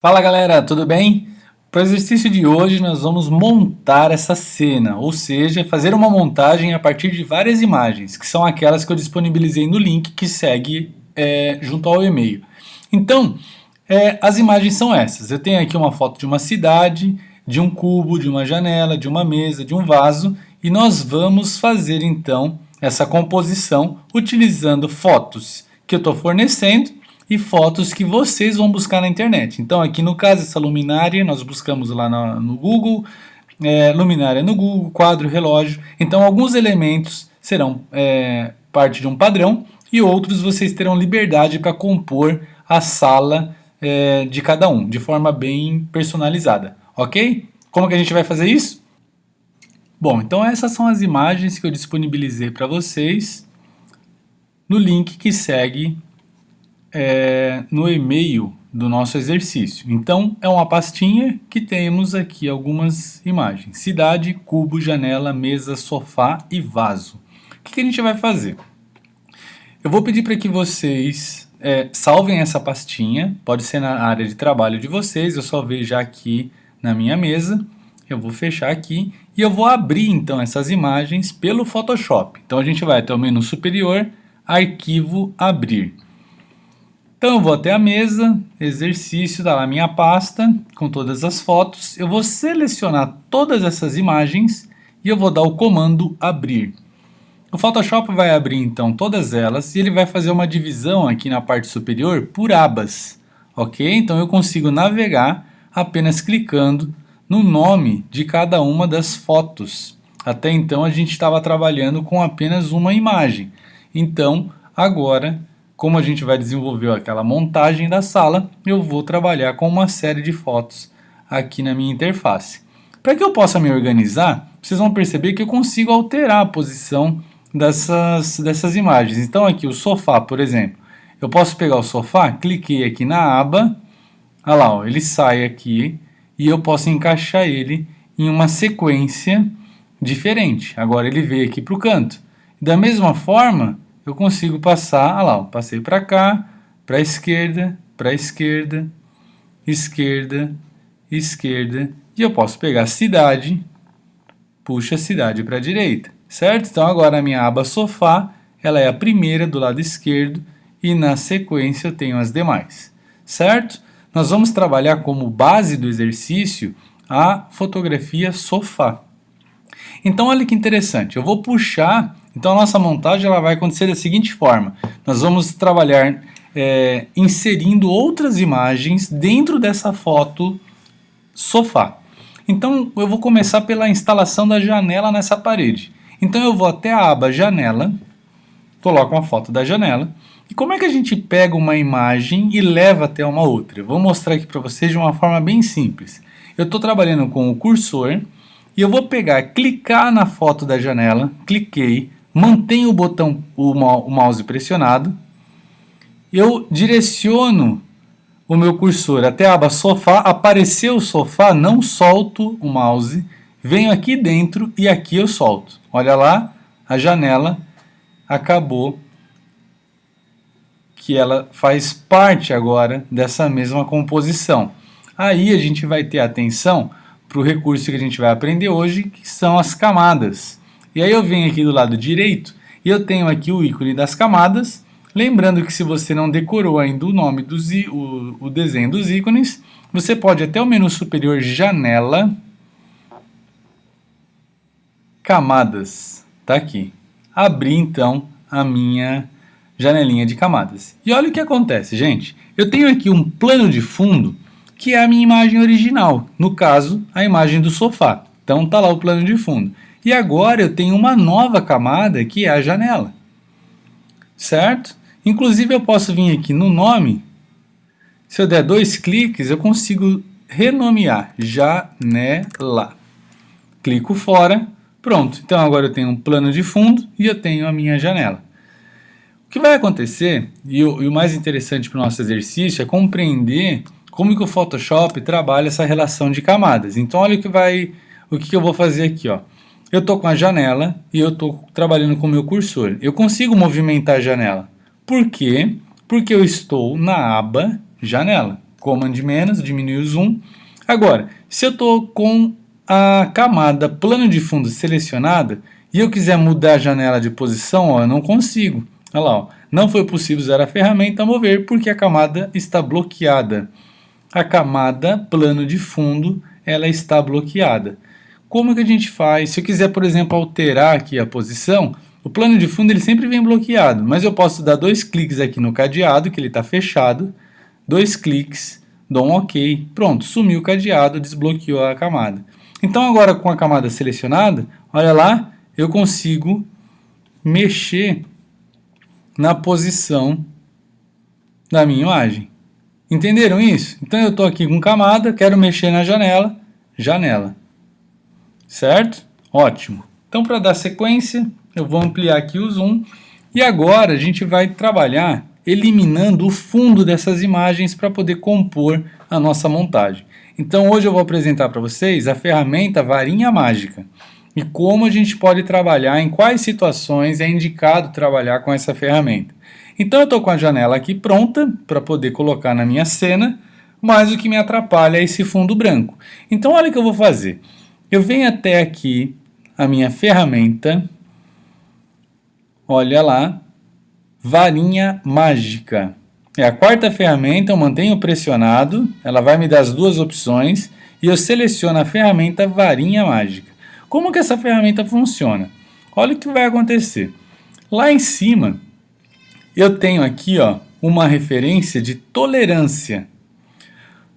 Fala galera, tudo bem? Para o exercício de hoje nós vamos montar essa cena, ou seja, fazer uma montagem a partir de várias imagens, que são aquelas que eu disponibilizei no link que segue junto ao e-mail. Então, as imagens são essas. Eu tenho aqui uma foto de uma cidade, de um cubo, de uma janela, de uma mesa, de um vaso, e nós vamos fazer então essa composição utilizando fotos que eu estou fornecendo e fotos que vocês vão buscar na internet. Então, aqui no caso, essa luminária, nós buscamos lá no Google, luminária no Google, quadro, relógio. Então, alguns elementos serão parte de um padrão e outros vocês terão liberdade para compor a sala de cada um, de forma bem personalizada, ok? Como que a gente vai fazer isso? Bom, então essas são as imagens que eu disponibilizei para vocês no link que segue no e-mail do nosso exercício. Então, é uma pastinha que temos aqui algumas imagens. Cidade, cubo, janela, mesa, sofá e vaso. O que a gente vai fazer? Eu vou pedir para que vocês salvem essa pastinha. Pode ser na área de trabalho de vocês. Eu salvei já aqui na minha mesa. Eu vou fechar aqui e eu vou abrir então essas imagens pelo Photoshop. Então, a gente vai até o menu superior, arquivo, abrir. Então eu vou até a mesa, exercício, tá lá a minha pasta com todas as fotos. Eu vou selecionar todas essas imagens e eu vou dar o comando abrir. O Photoshop vai abrir então todas elas e ele vai fazer uma divisão aqui na parte superior por abas, ok? Então eu consigo navegar apenas clicando no nome de cada uma das fotos. Até então a gente estava trabalhando com apenas uma imagem. Então agora, como a gente vai desenvolver aquela montagem da sala, eu vou trabalhar com uma série de fotos aqui na minha interface. Para que eu possa me organizar, vocês vão perceber que eu consigo alterar a posição dessas imagens. Então aqui o sofá, por exemplo, eu posso pegar o sofá, cliquei aqui na aba, olha lá, ó, ele sai aqui e eu posso encaixar ele em uma sequência diferente. Agora ele veio aqui para o canto. Da mesma forma, eu consigo passar, olha lá, passei para cá, para a esquerda, esquerda, esquerda, e eu posso pegar cidade, puxa a cidade para a direita, certo? Então agora a minha aba sofá, ela é a primeira do lado esquerdo e na sequência eu tenho as demais, certo? Nós vamos trabalhar como base do exercício a fotografia sofá. Então olha que interessante, eu vou puxar. Então a nossa montagem ela vai acontecer da seguinte forma. Nós vamos trabalhar inserindo outras imagens dentro dessa foto sofá. Então eu vou começar pela instalação da janela nessa parede. Então eu vou até a aba janela, coloco uma foto da janela. E como é que a gente pega uma imagem e leva até uma outra? Eu vou mostrar aqui para vocês de uma forma bem simples. Eu estou trabalhando com o cursor e eu vou pegar, clicar na foto da janela, cliquei, mantenho o botão, o mouse pressionado, eu direciono o meu cursor até a aba sofá, apareceu o sofá, não solto o mouse, venho aqui dentro e aqui eu solto. Olha lá, a janela acabou que ela faz parte agora dessa mesma composição. Aí a gente vai ter atenção para o recurso que a gente vai aprender hoje, que são as camadas. E aí eu venho aqui do lado direito e eu tenho aqui o ícone das camadas. Lembrando que se você não decorou ainda o nome o desenho dos ícones, você pode até o menu superior janela, camadas, tá aqui. Abrir então a minha janelinha de camadas. E olha o que acontece, gente. Eu tenho aqui um plano de fundo que é a minha imagem original, no caso, a imagem do sofá. Então tá lá o plano de fundo. E agora eu tenho uma nova camada que é a janela, certo? Inclusive eu posso vir aqui no nome, se eu der 2 cliques eu consigo renomear, janela. Clico fora, pronto. Então agora eu tenho um plano de fundo e eu tenho a minha janela. O que vai acontecer, e o mais interessante para o nosso exercício, é compreender como que o Photoshop trabalha essa relação de camadas. Então olha o que eu vou fazer aqui, ó. Eu estou com a janela e eu estou trabalhando com o meu cursor. Eu consigo movimentar a janela. Por quê? Porque eu estou na aba janela. Command menos, diminui o zoom. Agora, se eu estou com a camada plano de fundo selecionada e eu quiser mudar a janela de posição, ó, eu não consigo. Olha lá, ó, não foi possível usar a ferramenta mover porque a camada está bloqueada. A camada plano de fundo, ela está bloqueada. Como que a gente faz? Se eu quiser, por exemplo, alterar aqui a posição, o plano de fundo ele sempre vem bloqueado, mas eu posso dar 2 cliques aqui no cadeado, que ele está fechado, 2 cliques, dou um OK, pronto, sumiu o cadeado, desbloqueou a camada. Então agora com a camada selecionada, olha lá, eu consigo mexer na posição da minha imagem. Entenderam isso? Então eu estou aqui com camada, quero mexer na janela, janela. Certo? Ótimo. Então para dar sequência, eu vou ampliar aqui o zoom. E agora a gente vai trabalhar eliminando o fundo dessas imagens para poder compor a nossa montagem. Então hoje eu vou apresentar para vocês a ferramenta Varinha Mágica. E como a gente pode trabalhar, em quais situações é indicado trabalhar com essa ferramenta. Então eu estou com a janela aqui pronta para poder colocar na minha cena, mas o que me atrapalha é esse fundo branco. Então olha o que eu vou fazer. Eu venho até aqui a minha ferramenta, olha lá, Varinha Mágica. É a quarta ferramenta, eu mantenho pressionado, ela vai me dar as duas opções e eu seleciono a ferramenta Varinha Mágica. Como que essa ferramenta funciona? Olha o que vai acontecer. Lá em cima, eu tenho aqui ó, uma referência de tolerância.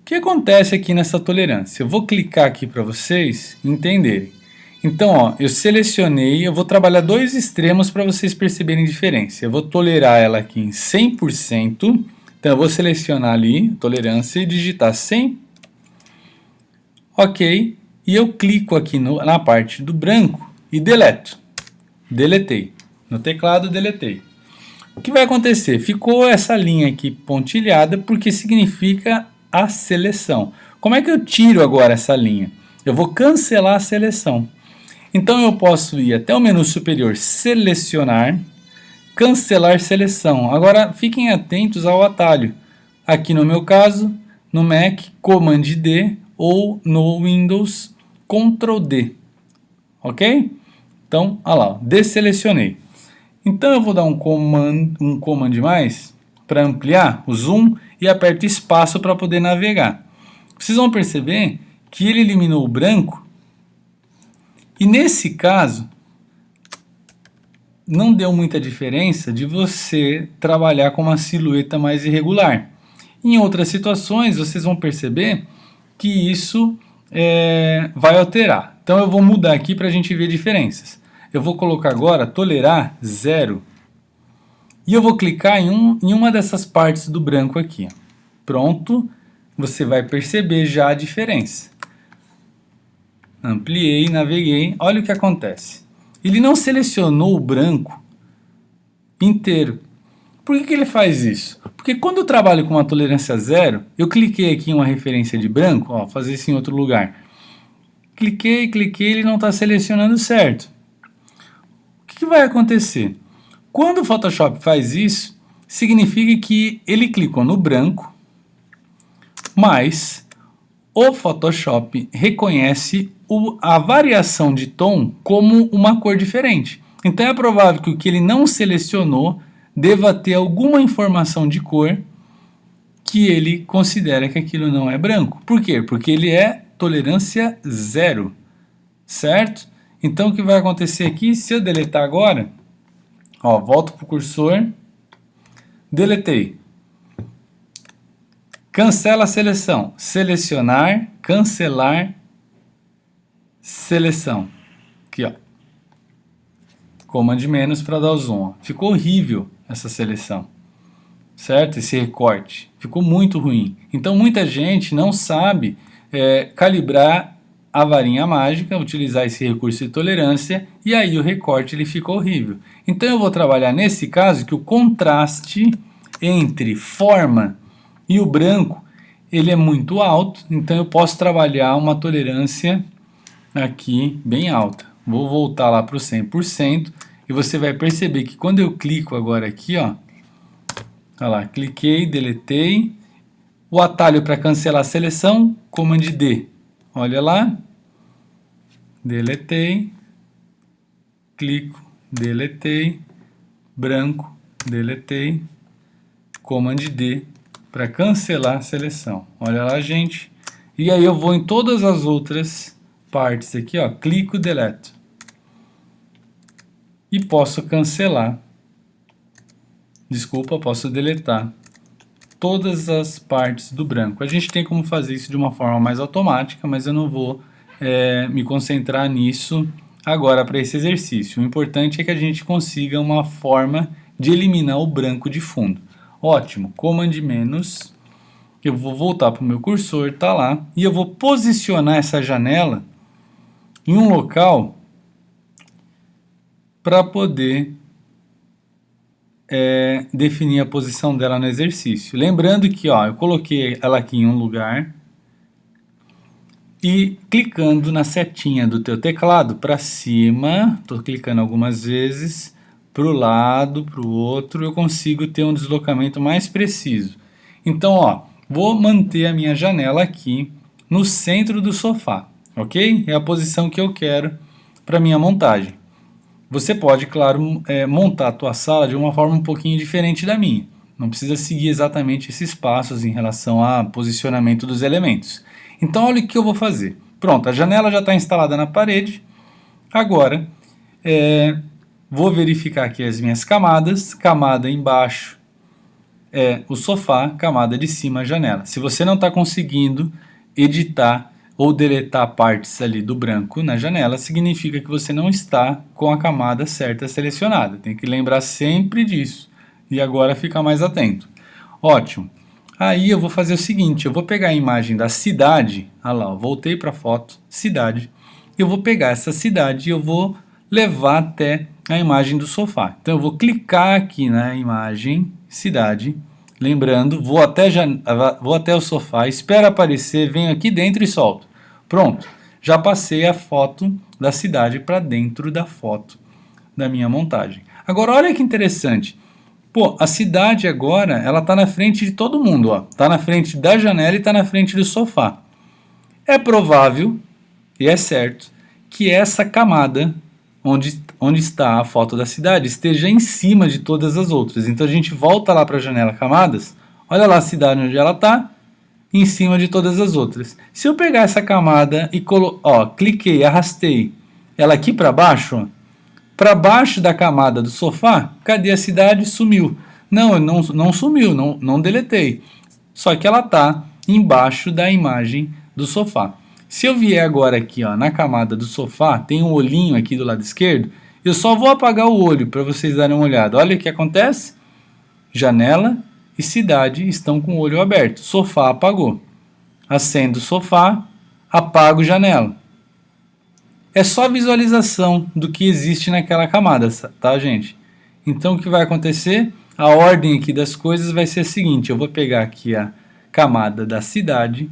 O que acontece aqui nessa tolerância? Eu vou clicar aqui para vocês entenderem. Então, ó, eu selecionei, eu vou trabalhar 2 extremos para vocês perceberem a diferença. Eu vou tolerar ela aqui em 100%. Então, eu vou selecionar ali, tolerância, e digitar 100. Ok. E eu clico aqui na parte do branco e deleto. Deletei. No teclado, deletei. O que vai acontecer? Ficou essa linha aqui pontilhada porque significa a seleção. Como é que eu tiro agora essa linha? Eu vou cancelar a seleção. Então eu posso ir até o menu superior, selecionar, cancelar seleção. Agora fiquem atentos ao atalho. Aqui no meu caso, no Mac, Command D ou no Windows, Ctrl D. Ok? Então, olha lá, desselecionei. Então eu vou dar um command mais para ampliar o zoom e aperto espaço para poder navegar. Vocês vão perceber que ele eliminou o branco e nesse caso não deu muita diferença de você trabalhar com uma silhueta mais irregular. Em outras situações vocês vão perceber que isso vai alterar. Então eu vou mudar aqui para a gente ver diferenças. Eu vou colocar agora tolerar 0 e eu vou clicar em uma dessas partes do branco aqui. Pronto, você vai perceber já a diferença. Ampliei, naveguei, olha o que acontece. Ele não selecionou o branco inteiro. Por que ele faz isso? Porque quando eu trabalho com uma tolerância 0, eu cliquei aqui em uma referência de branco, ó, fazer isso em outro lugar. Cliquei, ele não está selecionando certo. O que vai acontecer? Quando o Photoshop faz isso, significa que ele clicou no branco, mas o Photoshop reconhece a variação de tom como uma cor diferente. Então é provável que o que ele não selecionou deva ter alguma informação de cor que ele considera que aquilo não é branco. Por quê? Porque ele é tolerância 0, certo? Então o que vai acontecer aqui, se eu deletar agora, ó, volto para o cursor, deletei. Cancela a seleção, selecionar, cancelar, seleção. Aqui, ó. Command menos para dar o zoom. Ó. Ficou horrível essa seleção, certo? Esse recorte. Ficou muito ruim. Então muita gente não sabe calibrar a varinha mágica, utilizar esse recurso de tolerância, e aí o recorte ele fica horrível. Então eu vou trabalhar nesse caso que o contraste entre forma e o branco ele é muito alto, então eu posso trabalhar uma tolerância aqui bem alta. Vou voltar lá para o 100% e você vai perceber que quando eu clico agora aqui, ó, olha lá, cliquei, deletei, O atalho para cancelar a seleção, Command D. Olha lá, deletei, clico, deletei, branco, deletei, Command D para cancelar a seleção. Olha lá, gente. E aí eu vou em todas as outras partes aqui, ó, clico, deleto. E posso cancelar. Desculpa, posso deletar todas as partes do branco. A gente tem como fazer isso de uma forma mais automática, mas eu não vou me concentrar nisso agora para esse exercício. O importante é que a gente consiga uma forma de eliminar o branco de fundo. Ótimo, Command menos, eu vou voltar para o meu cursor, tá lá, e eu vou posicionar essa janela em um local para poder definir a posição dela no exercício. Lembrando que eu coloquei ela aqui em um lugar e clicando na setinha do teu teclado para cima, estou clicando algumas vezes, para o lado, para o outro, eu consigo ter um deslocamento mais preciso. Então, vou manter a minha janela aqui no centro do sofá, ok? É a posição que eu quero para minha montagem. Você pode, claro, montar a tua sala de uma forma um pouquinho diferente da minha. Não precisa seguir exatamente esses passos em relação ao posicionamento dos elementos. Então, olha o que eu vou fazer. Pronto, a janela já está instalada na parede. Agora, vou verificar aqui as minhas camadas. Camada embaixo é o sofá, camada de cima a janela. Se você não está conseguindo editar ou deletar partes ali do branco na janela, significa que você não está com a camada certa selecionada. Tem que lembrar sempre disso. E agora fica mais atento. Ótimo. Aí eu vou fazer o seguinte, eu vou pegar a imagem da cidade, olha lá, voltei para a foto, cidade. Eu vou pegar essa cidade e eu vou levar até a imagem do sofá. Então eu vou clicar aqui na imagem cidade, lembrando, vou até o sofá, espero aparecer, venho aqui dentro e solto. Pronto, já passei a foto da cidade para dentro da foto da minha montagem. Agora olha que interessante, pô, a cidade agora, ela está na frente de todo mundo, ó. Está na frente da janela e está na frente do sofá. É provável, e é certo, que essa camada onde está a foto da cidade esteja em cima de todas as outras. Então a gente volta lá para a janela camadas, olha lá a cidade onde ela está, em cima de todas as outras. Se eu pegar essa camada e cliquei, arrastei ela aqui para baixo, para baixo da camada do sofá, cadê a cidade? Sumiu. Não sumiu, não deletei. Só que ela está embaixo da imagem do sofá. Se eu vier agora aqui na camada do sofá, tem um olhinho aqui do lado esquerdo, eu só vou apagar o olho para vocês darem uma olhada. Olha o que acontece. Janela e cidade estão com o olho aberto. Sofá apagou. Acendo o sofá, apago janela. É só visualização do que existe naquela camada, tá, gente? Então, o que vai acontecer? A ordem aqui das coisas vai ser a seguinte. Eu vou pegar aqui a camada da cidade,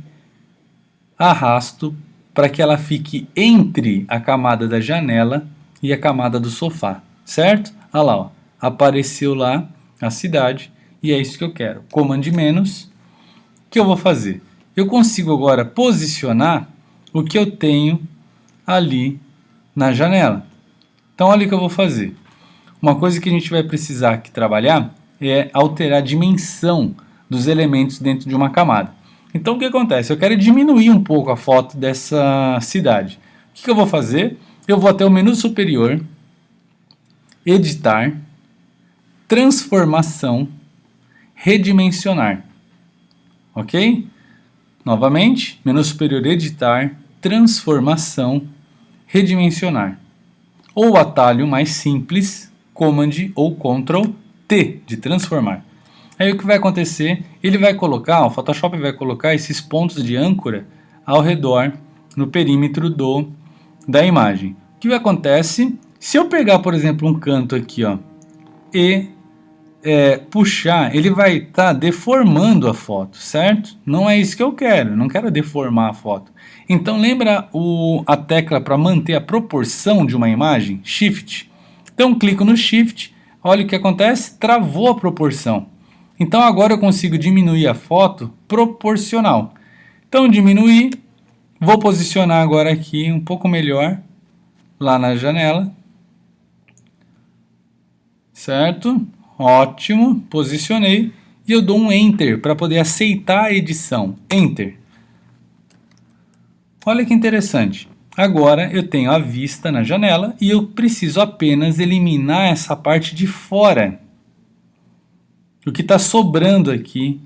arrasto para que ela fique entre a camada da janela e a camada do sofá, certo? Olha lá, ó, apareceu lá a cidade e é isso que eu quero. Command menos, o que eu vou fazer? Eu consigo agora posicionar o que eu tenho ali na janela. Então olha o que eu vou fazer. Uma coisa que a gente vai precisar aqui trabalhar é alterar a dimensão dos elementos dentro de uma camada. Então o que acontece? Eu quero diminuir um pouco a foto dessa cidade. O que eu vou fazer? Eu vou até o menu superior, editar, transformação, redimensionar. Ok? Novamente, menu superior, editar, transformação, redimensionar. Ou o atalho mais simples, Command ou Ctrl T, de transformar. Aí o que vai acontecer? Ele vai colocar, o Photoshop vai colocar esses pontos de âncora ao redor, no perímetro da imagem. O que acontece? Se eu pegar, por exemplo, um canto aqui, e puxar, ele vai estar deformando a foto, certo? Não é isso que eu quero, não quero deformar a foto. Então lembra a tecla para manter a proporção de uma imagem? Shift. Então clico no Shift, olha o que acontece, travou a proporção. Então agora eu consigo diminuir a foto proporcional. Então diminuir, vou posicionar agora aqui um pouco melhor, lá na janela. Certo? Ótimo, posicionei. E eu dou um Enter para poder aceitar a edição. Enter. Olha que interessante. Agora eu tenho a vista na janela e eu preciso apenas eliminar essa parte de fora. O que está sobrando aqui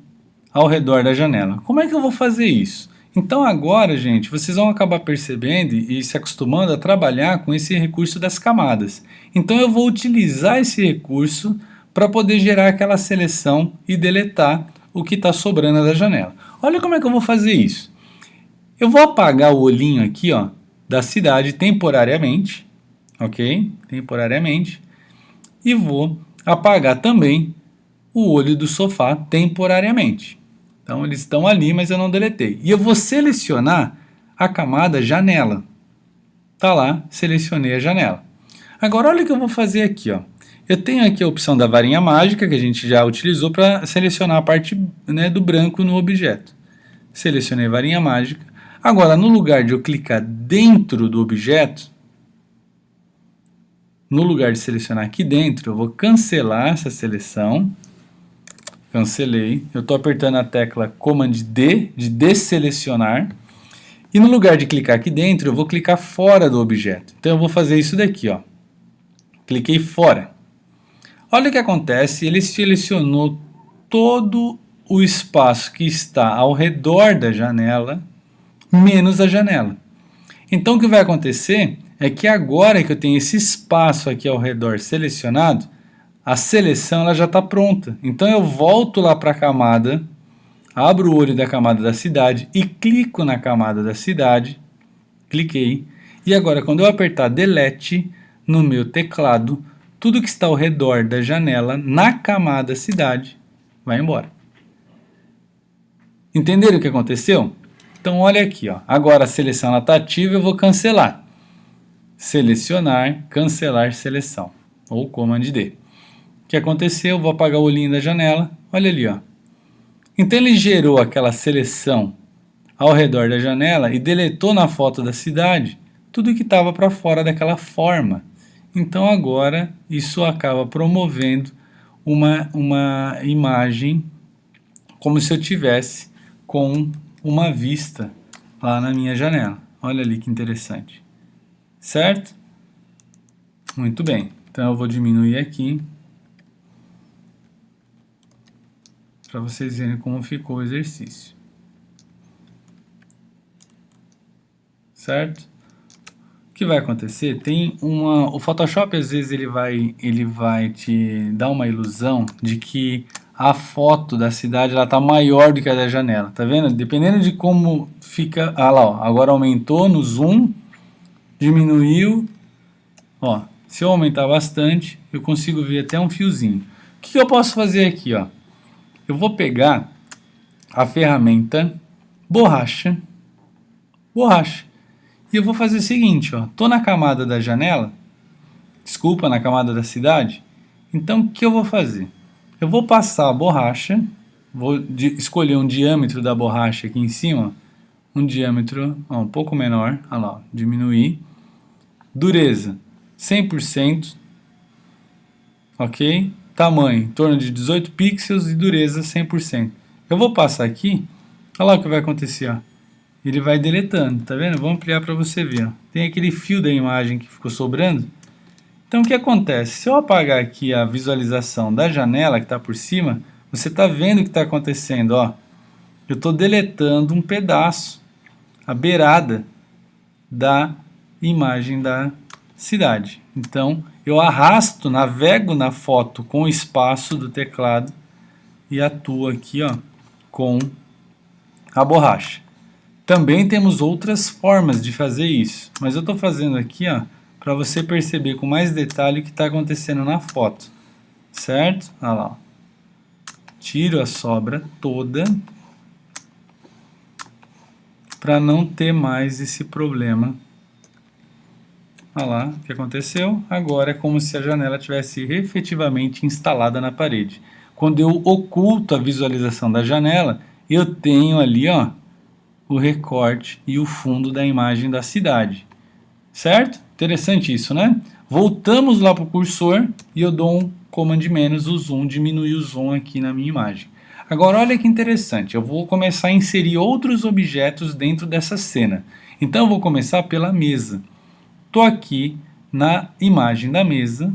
ao redor da janela. Como é que eu vou fazer isso? Então agora, gente, vocês vão acabar percebendo e se acostumando a trabalhar com esse recurso das camadas. Então eu vou utilizar esse recurso para poder gerar aquela seleção e deletar o que está sobrando da janela. Olha como é que eu vou fazer isso. Eu vou apagar o olhinho aqui, ó, da cidade temporariamente, ok? Temporariamente. E vou apagar também o olho do sofá temporariamente. Então eles estão ali, mas eu não deletei. E eu vou selecionar a camada janela. Tá lá, selecionei a janela. Agora olha o que eu vou fazer aqui, ó. Eu tenho aqui a opção da varinha mágica, que a gente já utilizou para selecionar a parte, né, do branco no objeto. Selecionei a varinha mágica. Agora, no lugar de eu clicar dentro do objeto, no lugar de selecionar aqui dentro, eu vou cancelar essa seleção. Cancelei. Eu estou apertando a tecla Command D, de desselecionar. E no lugar de clicar aqui dentro, eu vou clicar fora do objeto. Então eu vou fazer isso daqui, ó. Cliquei fora. Olha o que acontece, ele selecionou todo o espaço que está ao redor da janela, menos a janela. Então o que vai acontecer é que agora que eu tenho esse espaço aqui ao redor selecionado, a seleção ela já está pronta. Então eu volto lá para a camada, abro o olho da camada da cidade e clico na camada da cidade. Cliquei. E agora quando eu apertar Delete no meu teclado, tudo que está ao redor da janela na camada cidade vai embora. Entenderam o que aconteceu? Então olha aqui, ó. Agora a seleção está ativa, eu vou cancelar. Selecionar, cancelar seleção. Ou Command D. O que aconteceu? Eu vou apagar o olhinho da janela. Olha ali, ó. Então ele gerou aquela seleção ao redor da janela e deletou na foto da cidade tudo que estava para fora daquela forma. Então agora isso acaba promovendo uma imagem como se eu tivesse com uma vista lá na minha janela. Olha ali que interessante. Certo? Muito bem. Então eu vou diminuir aqui para vocês verem como ficou o exercício. Certo? O que vai acontecer? O Photoshop às vezes ele vai te dar uma ilusão de que a foto da cidade ela tá maior do que a da janela, tá vendo? Dependendo de como fica, ah lá, ó, agora aumentou no zoom, diminuiu, ó, se eu aumentar bastante, eu consigo ver até um fiozinho. O que eu posso fazer aqui, ó? Eu vou pegar a ferramenta borracha, e eu vou fazer o seguinte, ó, tô na camada da janela, desculpa, na camada da cidade, então o que eu vou fazer? Eu vou passar a borracha, vou escolher um diâmetro da borracha aqui em cima, um diâmetro ó, um pouco menor, olha lá, ó, diminuir, dureza 100%, ok? Tamanho em torno de 18 pixels e dureza 100%. Eu vou passar aqui, olha lá o que vai acontecer, ó. Ele vai deletando, tá vendo? Vou ampliar para você ver, ó. Tem aquele fio da imagem que ficou sobrando. Então o que acontece? Se eu apagar aqui a visualização da janela que está por cima, você está vendo o que está acontecendo, ó. Eu estou deletando um pedaço, a beirada da imagem da cidade. Então eu arrasto, navego na foto com o espaço do teclado e atuo aqui, ó, com a borracha. Também temos outras formas de fazer isso, mas eu estou fazendo aqui, ó, para você perceber com mais detalhe o que está acontecendo na foto, certo? Olha lá, ó. Tiro a sobra toda para não ter mais esse problema. Olha lá o que aconteceu. Agora é como se a janela tivesse efetivamente instalada na parede. quando eu oculto a visualização da janela, eu tenho ali, ó, o recorte e o fundo da imagem da cidade. Certo? Interessante isso, né? Voltamos lá para o cursor e eu dou um Command menos o zoom, diminuir o zoom aqui na minha imagem. Agora olha que interessante, eu vou começar a inserir outros objetos dentro dessa cena. Então eu vou começar pela mesa. Estou aqui na imagem da mesa,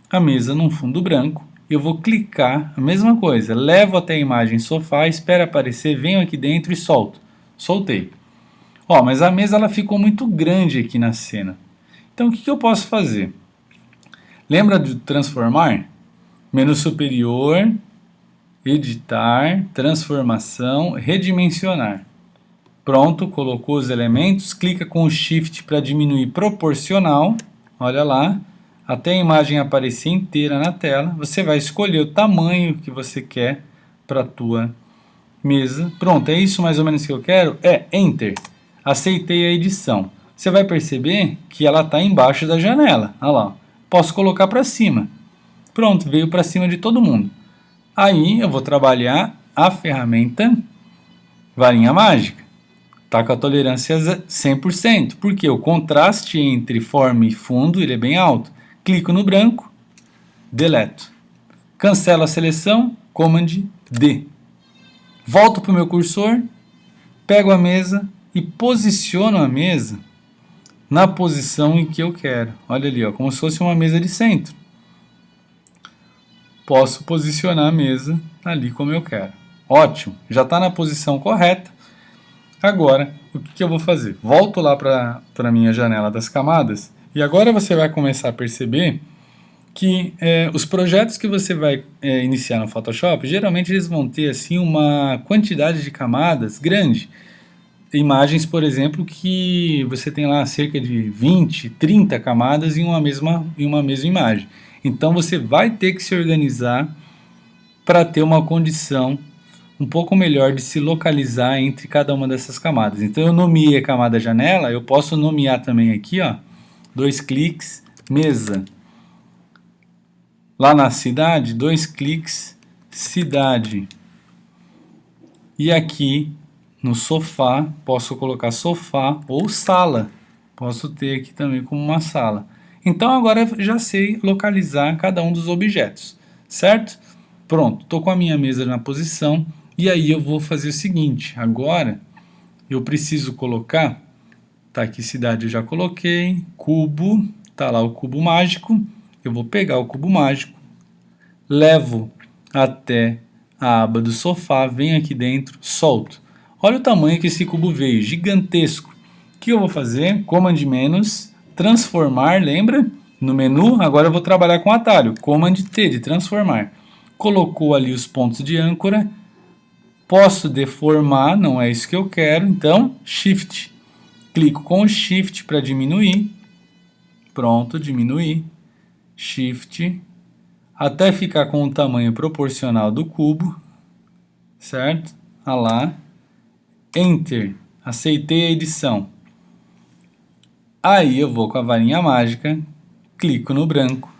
a mesa num fundo branco. Eu vou clicar, a mesma coisa, levo até a imagem sofá, espero aparecer, venho aqui dentro e solto. Soltei. Ó, mas a mesa ela ficou muito grande aqui na cena. Então o que eu posso fazer? Lembra de transformar? Menu superior, editar, transformação, redimensionar. Pronto, colocou os elementos, clica com o Shift para diminuir proporcional, olha lá, até a imagem aparecer inteira na tela. Você vai escolher o tamanho que você quer para a tua mesa. Pronto, é isso mais ou menos que eu quero? Enter. Aceitei a edição. Você vai perceber que ela está embaixo da janela. Olha lá. Posso colocar para cima. Pronto, veio para cima de todo mundo. Aí eu vou trabalhar a ferramenta varinha mágica. Está com a tolerância 100%. Porque o contraste entre forma e fundo ele é bem alto. Clico no branco, deleto. Cancelo a seleção, Command D. Volto para o meu cursor, pego a mesa e posiciono a mesa na posição em que eu quero. Olha ali, ó, como se fosse uma mesa de centro. Posso posicionar a mesa ali como eu quero. Ótimo, já está na posição correta. Agora, o que eu vou fazer? Volto lá para a minha janela das camadas e agora você vai começar a perceber que os projetos que você vai iniciar no Photoshop, geralmente eles vão ter assim uma quantidade de camadas grande. Imagens, por exemplo, que você tem lá cerca de 20, 30 camadas em uma mesma imagem. Então você vai ter que se organizar para ter uma condição um pouco melhor de se localizar entre cada uma dessas camadas. Então eu nomeei a camada janela, eu posso nomear também aqui, ó, 2 cliques, mesa. Lá na cidade, 2 cliques, cidade. E aqui no sofá, posso colocar sofá ou sala. Posso ter aqui também como uma sala. Então agora eu já sei localizar cada um dos objetos, certo? Pronto, estou com a minha mesa na posição. E aí eu vou fazer o seguinte, agora eu preciso colocar, tá aqui cidade eu já coloquei, cubo, tá lá o cubo mágico, eu vou pegar o cubo mágico, levo até a aba do sofá, venho aqui dentro, solto. Olha o tamanho que esse cubo veio, gigantesco. O que eu vou fazer? Command menos, transformar, lembra? No menu, agora eu vou trabalhar com atalho, Command T de transformar. Colocou ali os pontos de âncora, posso deformar, não é isso que eu quero, então Shift. Clico com o Shift para diminuir. Pronto, diminuir. Shift. Até ficar com o tamanho proporcional do cubo. Certo? Ah lá. Enter. Aceitei a edição. Aí eu vou com a varinha mágica, clico no branco,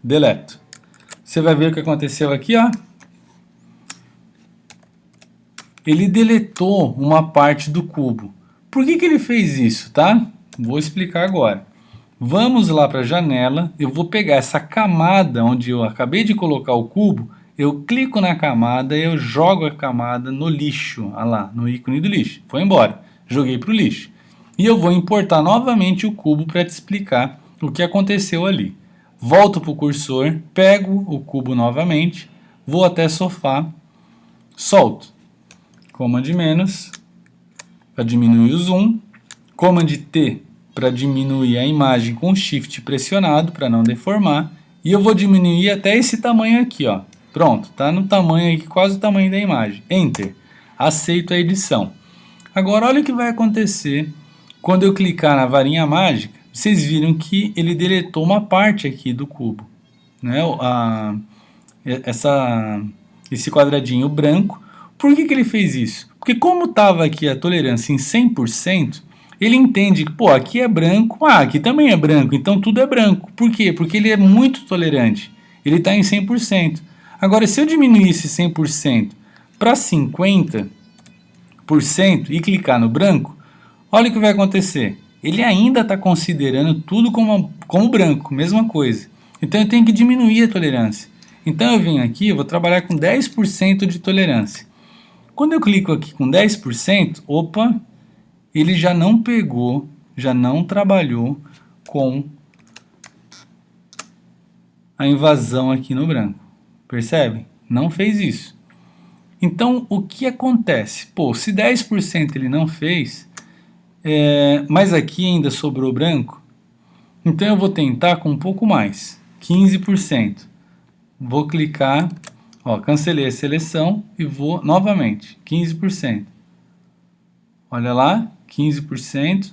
deleto. Você vai ver o que aconteceu aqui, ó. Ele deletou uma parte do cubo. Por que ele fez isso, tá? Vou explicar agora. Vamos lá para a janela, eu vou pegar essa camada onde eu acabei de colocar o cubo, eu clico na camada e eu jogo a camada no lixo, olha lá, no ícone do lixo. Foi embora, joguei para o lixo. E eu vou importar novamente o cubo para te explicar o que aconteceu ali. Volto para o cursor, pego o cubo novamente, vou até sofá, solto. Command menos para diminuir o zoom, Command T para diminuir a imagem com Shift pressionado para não deformar, e eu vou diminuir até esse tamanho aqui, ó. Pronto, tá no tamanho aqui, quase o tamanho da imagem. Enter. Aceito a edição. Agora olha o que vai acontecer quando eu clicar na varinha mágica. Vocês viram que ele deletou uma parte aqui do cubo, né? Esse quadradinho branco. Por que ele fez isso? Porque como estava aqui a tolerância em 100%, ele entende que, pô, aqui é branco, aqui também é branco, então tudo é branco. Por quê? Porque ele é muito tolerante. Ele está em 100%. Agora, se eu diminuísse 100% para 50% e clicar no branco, olha o que vai acontecer. Ele ainda está considerando tudo como branco, mesma coisa. Então eu tenho que diminuir a tolerância. Então eu venho aqui, eu vou trabalhar com 10% de tolerância. Quando eu clico aqui com 10%, opa, ele já não pegou, já não trabalhou com a invasão aqui no branco. Percebe? Não fez isso. Então, o que acontece? Pô, se 10% ele não fez, mas aqui ainda sobrou branco, então eu vou tentar com um pouco mais, 15%. Vou clicar, ó, cancelei a seleção e vou novamente, 15%. Olha lá, 15%,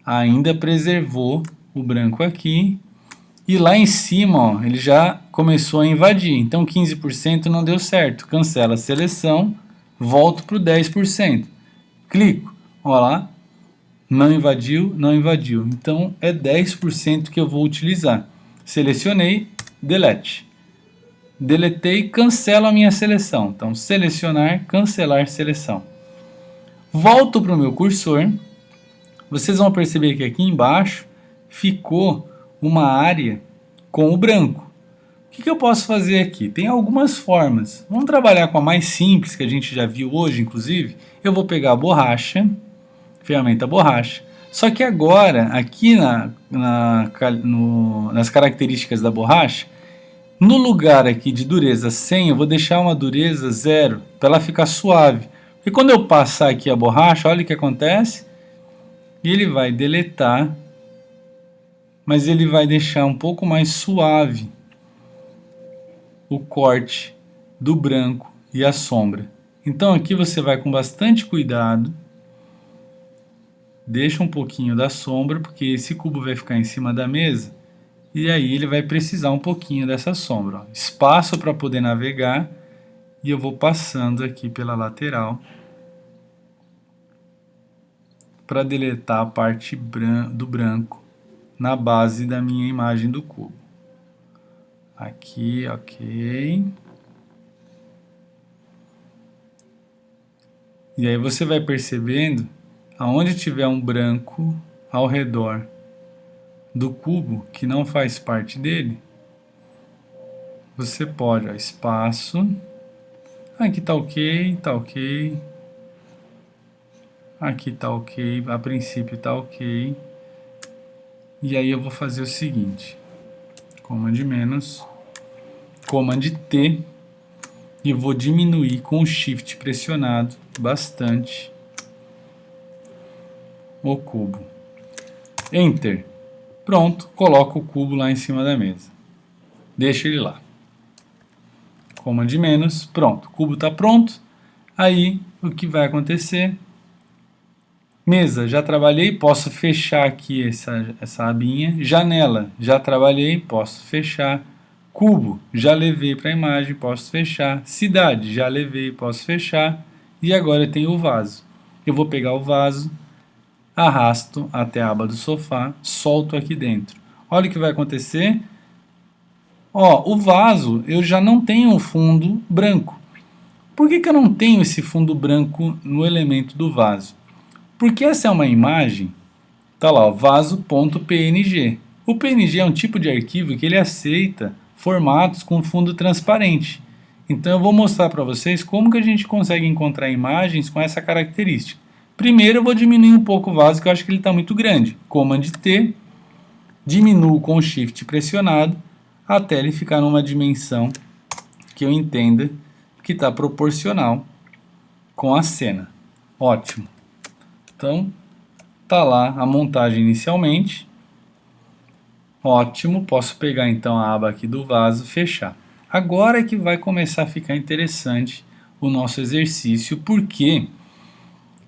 ainda preservou o branco aqui. E lá em cima, ó, ele já começou a invadir. Então 15% não deu certo. Cancela a seleção, volto para o 10%. Clico, olha lá, não invadiu, não invadiu. Então é 10% que eu vou utilizar. Selecionei, delete. Deletei, cancelo a minha seleção. Então selecionar, cancelar seleção. Volto para o meu cursor. Vocês vão perceber que aqui embaixo ficou uma área com o branco. O que eu posso fazer aqui? Tem algumas formas. Vamos trabalhar com a mais simples, que a gente já viu hoje, inclusive. Eu vou pegar a borracha, ferramenta borracha. Só que agora, aqui nas características da borracha, no lugar aqui de dureza 100, eu vou deixar uma dureza 0, para ela ficar suave. E quando eu passar aqui a borracha, olha o que acontece. Ele vai deletar, mas ele vai deixar um pouco mais suave o corte do branco e a sombra. Então aqui você vai com bastante cuidado, deixa um pouquinho da sombra, porque esse cubo vai ficar em cima da mesa, e aí ele vai precisar um pouquinho dessa sombra. Ó. Espaço para poder navegar, e eu vou passando aqui pela lateral, para deletar a parte do branco na base da minha imagem do cubo. Aqui, ok. E aí você vai percebendo, aonde tiver um branco ao redor do cubo, que não faz parte dele, você pode, ó, espaço, aqui tá ok, tá ok, aqui tá ok, a princípio tá ok. E aí eu vou fazer o seguinte, Command menos, Command T, e vou diminuir com o Shift pressionado bastante o cubo. Enter. Pronto, coloco o cubo lá em cima da mesa. Deixa ele lá. Command menos, pronto, o cubo está pronto. Aí o que vai acontecer? Mesa, já trabalhei, posso fechar aqui essa abinha. Janela, já trabalhei, posso fechar. Cubo, já levei para a imagem, posso fechar. Cidade, já levei, posso fechar. E agora eu tenho o vaso. Eu vou pegar o vaso, arrasto até a aba do sofá, solto aqui dentro. Olha o que vai acontecer. Ó, o vaso, eu já não tenho um fundo branco. Por que eu não tenho esse fundo branco no elemento do vaso? Porque essa é uma imagem, tá lá, vaso.png. O PNG é um tipo de arquivo que ele aceita formatos com fundo transparente. Então eu vou mostrar para vocês como que a gente consegue encontrar imagens com essa característica. Primeiro eu vou diminuir um pouco o vaso, que eu acho que ele está muito grande. Command T, diminuo com o Shift pressionado, até ele ficar numa dimensão que eu entenda que está proporcional com a cena. Ótimo. Então, tá lá a montagem inicialmente. Ótimo, posso pegar então a aba aqui do vaso e fechar. Agora é que vai começar a ficar interessante o nosso exercício, porque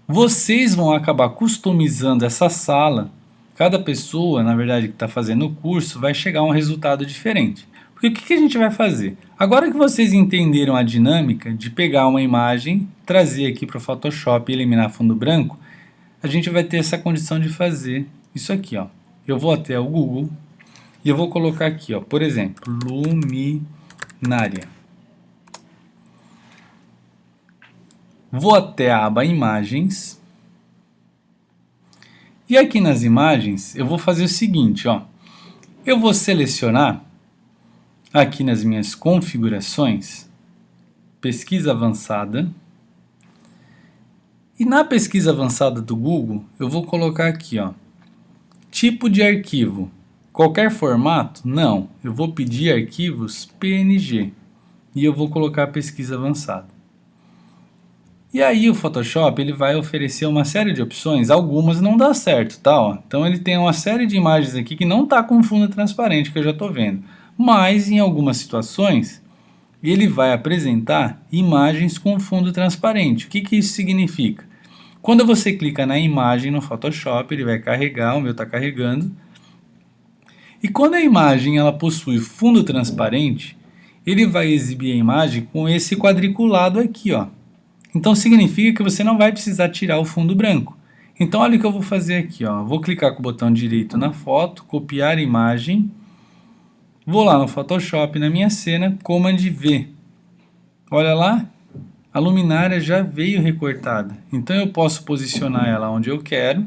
vocês vão acabar customizando essa sala. Cada pessoa, na verdade, que está fazendo o curso, vai chegar a um resultado diferente. Porque o que a gente vai fazer? Agora que vocês entenderam a dinâmica de pegar uma imagem, trazer aqui para o Photoshop e eliminar fundo branco, a gente vai ter essa condição de fazer isso aqui, ó. Eu vou até o Google e eu vou colocar aqui, ó, por exemplo, luminária. Vou até a aba Imagens. E aqui nas imagens eu vou fazer o seguinte, ó. Eu vou selecionar aqui nas minhas configurações, pesquisa avançada. E na pesquisa avançada do Google, eu vou colocar aqui, ó, tipo de arquivo. Qualquer formato? Não. Eu vou pedir arquivos PNG. E eu vou colocar a pesquisa avançada. E aí o Photoshop ele vai oferecer uma série de opções, algumas não dá certo, tá? Ó. Então ele tem uma série de imagens aqui que não está com fundo transparente, que eu já estou vendo. Mas em algumas situações ele vai apresentar imagens com fundo transparente. O que que isso significa? Quando você clica na imagem no Photoshop, ele vai carregar, o meu está carregando. E quando a imagem ela possui fundo transparente, ele vai exibir a imagem com esse quadriculado aqui, ó. Então significa que você não vai precisar tirar o fundo branco. Então olha o que eu vou fazer aqui, ó. Vou clicar com o botão direito na foto, copiar imagem. Vou lá no Photoshop, na minha cena, Command V. Olha lá, a luminária já veio recortada. Então eu posso posicionar ela onde eu quero.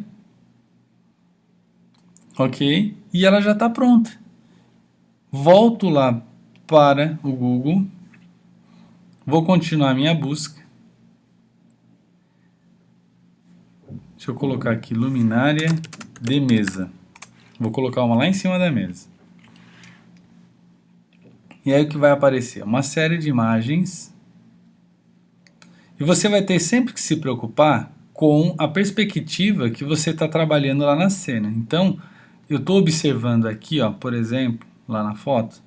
Ok? E ela já está pronta. Volto lá para o Google. Vou continuar minha busca. Deixa eu colocar aqui luminária de mesa. Vou colocar uma lá em cima da mesa. E aí o que vai aparecer? Uma série de imagens. E você vai ter sempre que se preocupar com a perspectiva que você está trabalhando lá na cena. Então, eu estou observando aqui, ó, por exemplo, lá na foto,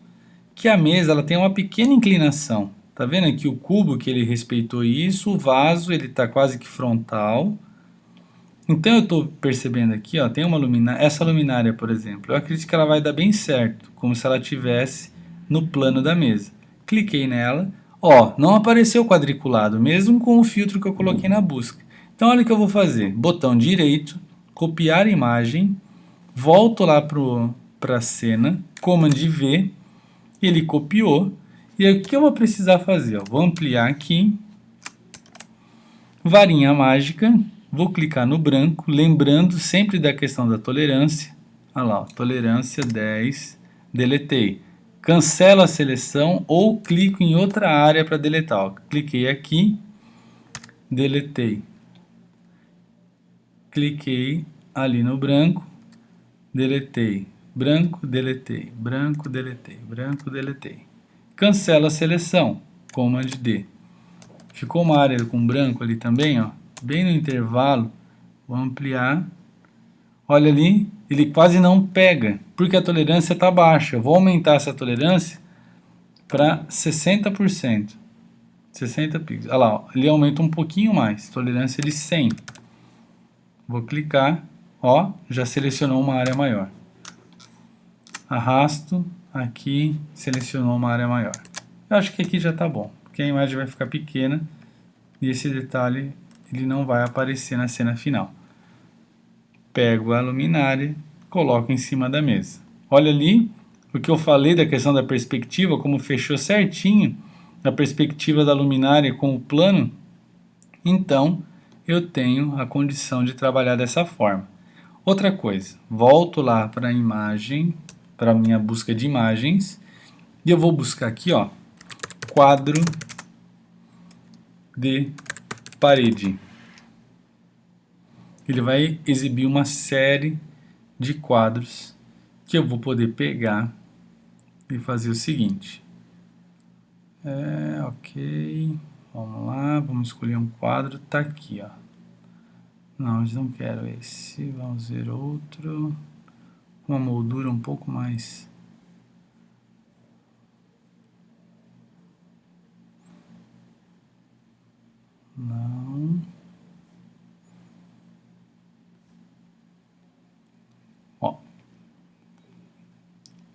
que a mesa ela tem uma pequena inclinação. Tá vendo aqui o cubo que ele respeitou isso, o vaso ele está quase que frontal. Então eu estou percebendo aqui, ó, tem uma luminária, essa luminária, por exemplo, eu acredito que ela vai dar bem certo, como se ela estivesse no plano da mesa. Cliquei nela, ó, não apareceu quadriculado, mesmo com o filtro que eu coloquei na busca. Então olha o que eu vou fazer, botão direito, copiar imagem, volto lá para a cena, Command V, ele copiou, e aí o que eu vou precisar fazer? Ó, vou ampliar aqui, varinha mágica, vou clicar no branco, lembrando sempre da questão da tolerância. Olha lá, ó, tolerância 10, deletei. Cancelo a seleção ou clico em outra área para deletar. Ó. Cliquei aqui, deletei. Cliquei ali no branco, deletei. Branco, deletei. Branco, deletei. Branco, deletei. Cancelo a seleção, Command D. Ficou uma área com branco ali também, ó. Bem no intervalo, vou ampliar. Olha ali, ele quase não pega, porque a tolerância está baixa. Eu vou aumentar essa tolerância para 60%. 60 pixels. Olha lá, ó, ele aumenta um pouquinho mais, tolerância de 100. Vou clicar, ó, já selecionou uma área maior. Arrasto, aqui, selecionou uma área maior. Eu acho que aqui já está bom, porque a imagem vai ficar pequena e esse detalhe ele não vai aparecer na cena final. Pego a luminária, coloco em cima da mesa. Olha ali o que eu falei da questão da perspectiva, como fechou certinho a perspectiva da luminária com o plano. Então, eu tenho a condição de trabalhar dessa forma. Outra coisa, volto lá para a imagem, para a minha busca de imagens, e eu vou buscar aqui, ó, quadro de parede. Ele vai exibir uma série de quadros que eu vou poder pegar e fazer o seguinte. Ok, vamos lá, vamos escolher um quadro, tá aqui, ó. Não, eu não quero esse, vamos ver outro, com uma moldura um pouco mais... Não... Ó,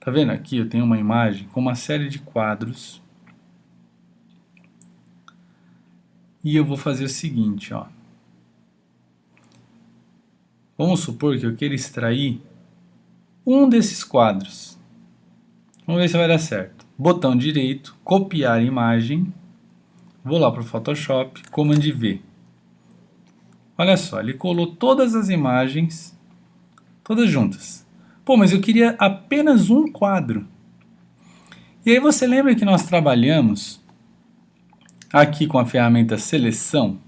tá vendo aqui? Eu tenho uma imagem com uma série de quadros. E eu vou fazer o seguinte, ó. Vamos supor que eu queira extrair um desses quadros. Vamos ver se vai dar certo. Botão direito, copiar imagem. Vou lá para o Photoshop, Command V. Olha só, ele colou todas as imagens, todas juntas. Pô, mas eu queria apenas um quadro. E aí você lembra que nós trabalhamos aqui com a ferramenta seleção?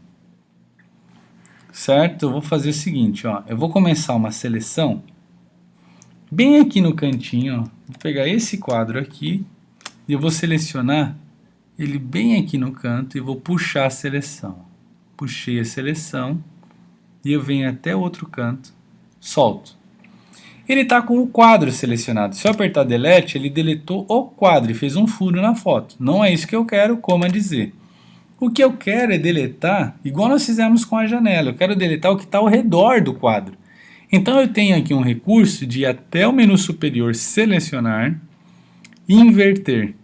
Certo? Eu vou fazer o seguinte, ó. Eu vou começar uma seleção bem aqui no cantinho, ó. Vou pegar esse quadro aqui e eu vou selecionar ele bem aqui no canto e vou puxar a seleção. Puxei a seleção e eu venho até o outro canto, solto. Ele está com o quadro selecionado. Se eu apertar Delete, ele deletou o quadro e fez um furo na foto. Não é isso que eu quero, como a dizer. O que eu quero é deletar, igual nós fizemos com a janela. Eu quero deletar o que está ao redor do quadro. Então eu tenho aqui um recurso de ir até o menu superior, selecionar e inverter.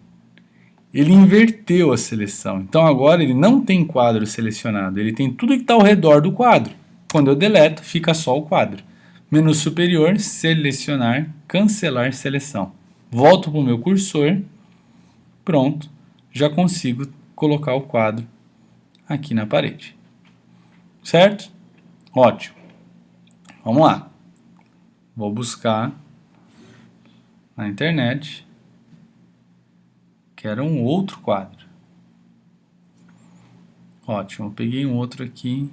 Ele inverteu a seleção. Então agora ele não tem quadro selecionado. Ele tem tudo que está ao redor do quadro. Quando eu deleto, fica só o quadro. Menu superior, selecionar, cancelar seleção. Volto para o meu cursor. Pronto. Já consigo colocar o quadro aqui na parede. Certo? Ótimo. Vamos lá. Vou buscar na internet. Quero um outro quadro. Ótimo. Eu peguei um outro aqui.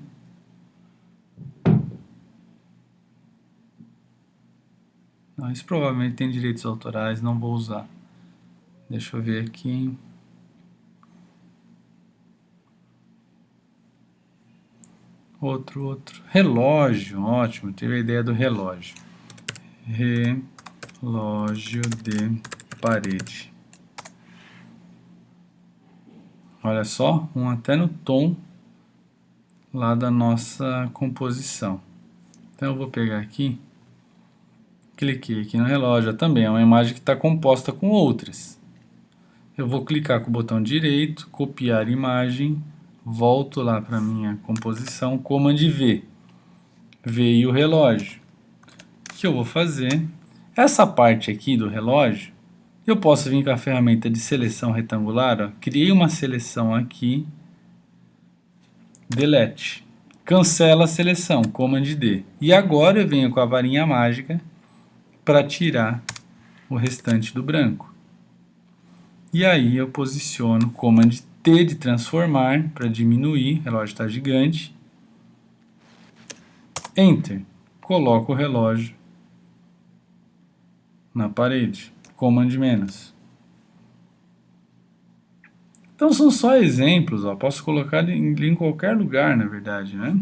Não, isso provavelmente tem direitos autorais, não vou usar. Deixa eu ver aqui. Outro. Relógio, ótimo, tive a ideia do relógio. Relógio de parede. Olha só, um até no tom lá da nossa composição. Então eu vou pegar aqui, cliquei aqui no relógio, também é uma imagem que está composta com outras. Eu vou clicar com o botão direito, copiar imagem, volto lá para minha composição, Command V. Veio o relógio. O que eu vou fazer? Essa parte aqui do relógio, eu posso vir com a ferramenta de seleção retangular, ó, criei uma seleção aqui, Delete. Cancela a seleção, Command D. E agora eu venho com a varinha mágica para tirar o restante do branco. E aí eu posiciono Command T de transformar para diminuir, o relógio está gigante. Enter. Coloco o relógio na parede. Command menos. Então são só exemplos, ó. Posso colocar em qualquer lugar, na verdade, né?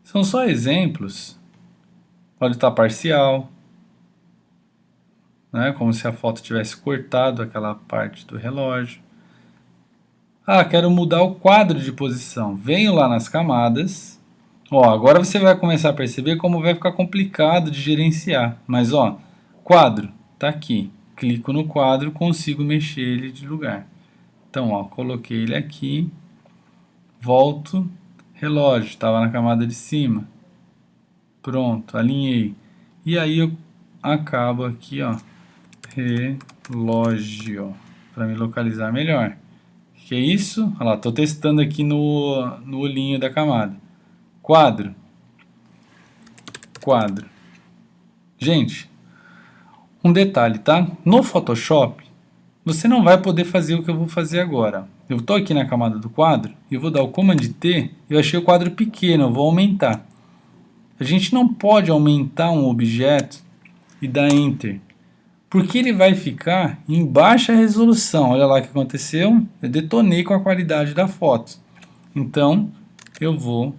São só exemplos. Pode estar parcial, né? Como se a foto tivesse cortado aquela parte do relógio. Ah, quero mudar o quadro de posição. Venho lá nas camadas. Ó, agora você vai começar a perceber como vai ficar complicado de gerenciar. Mas ó, quadro, tá aqui. Clico no quadro, consigo mexer ele de lugar. Então, ó, coloquei ele aqui. Volto. Relógio, estava na camada de cima. Pronto, alinhei. E aí eu acabo aqui, ó, relógio, para me localizar melhor. Que é isso? Olha lá, estou testando aqui no olhinho da camada. Quadro. Gente, um detalhe, tá? No Photoshop, você não vai poder fazer o que eu vou fazer agora. Eu estou aqui na camada do quadro e eu vou dar o Command T. Eu achei o quadro pequeno, eu vou aumentar. A gente não pode aumentar um objeto e dar Enter, porque ele vai ficar em baixa resolução. Olha lá o que aconteceu, eu detonei com a qualidade da foto. Então, eu vou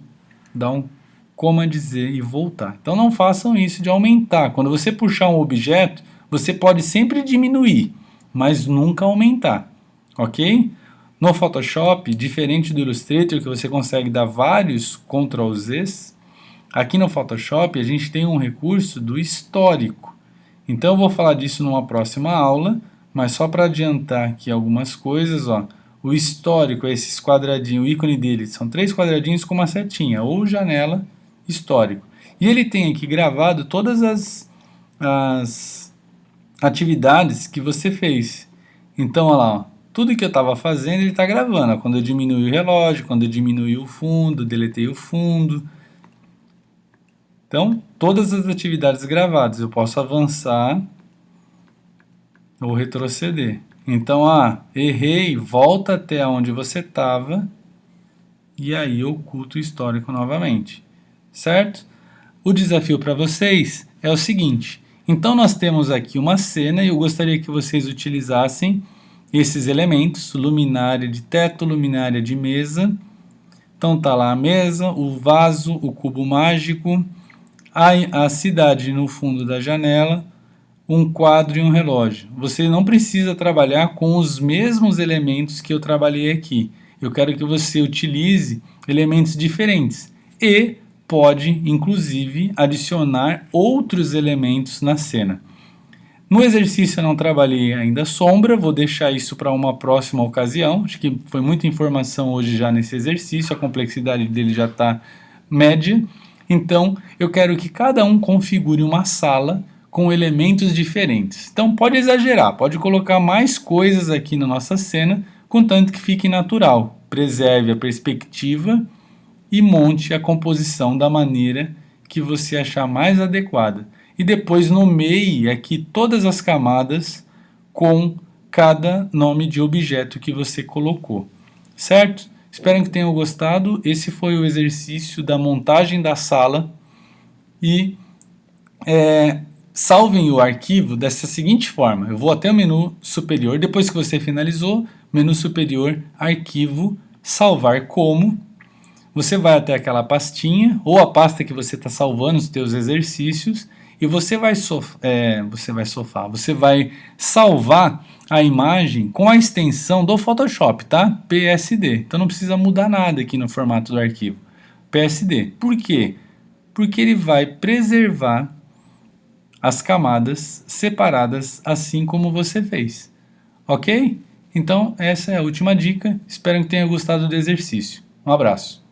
dar um Command Z e voltar. Então não façam isso de aumentar. Quando você puxar um objeto, você pode sempre diminuir, mas nunca aumentar, ok? No Photoshop, diferente do Illustrator, que você consegue dar vários Ctrl Zs, aqui no Photoshop a gente tem um recurso do histórico. Então eu vou falar disso numa próxima aula, mas só para adiantar aqui algumas coisas, ó, o histórico é esses quadradinhos, o ícone dele são 3 quadradinhos com uma setinha, ou janela, histórico. E ele tem aqui gravado todas as atividades que você fez. Então, olha lá, ó, tudo que eu estava fazendo ele está gravando. Quando eu diminui o relógio, quando eu diminui o fundo, deletei o fundo. Então, todas as atividades gravadas, eu posso avançar ou retroceder. Então, errei, volta até onde você estava e aí oculta o histórico novamente, certo? O desafio para vocês é o seguinte, então nós temos aqui uma cena e eu gostaria que vocês utilizassem esses elementos, luminária de teto, luminária de mesa. Então tá lá a mesa, o vaso, o cubo mágico, a cidade no fundo da janela, um quadro e um relógio. Você não precisa trabalhar com os mesmos elementos que eu trabalhei aqui. Eu quero que você utilize elementos diferentes e pode, inclusive, adicionar outros elementos na cena. No exercício eu não trabalhei ainda sombra, vou deixar isso para uma próxima ocasião. Acho que foi muita informação hoje já nesse exercício, a complexidade dele já está média. Então, eu quero que cada um configure uma sala com elementos diferentes. Então, pode exagerar, pode colocar mais coisas aqui na nossa cena, contanto que fique natural. Preserve a perspectiva e monte a composição da maneira que você achar mais adequada. E depois nomeie aqui todas as camadas com cada nome de objeto que você colocou, certo? Espero que tenham gostado. Esse foi o exercício da montagem da sala e salvem o arquivo dessa seguinte forma. Eu vou até o menu superior, depois que você finalizou, menu superior, arquivo, salvar como. Você vai até aquela pastinha, ou a pasta que você está salvando os seus exercícios, e você vai salvar a imagem com a extensão do Photoshop, tá? PSD. Então não precisa mudar nada aqui no formato do arquivo. PSD. Por quê? Porque ele vai preservar as camadas separadas assim como você fez. Ok? Então essa é a última dica. Espero que tenha gostado do exercício. Um abraço.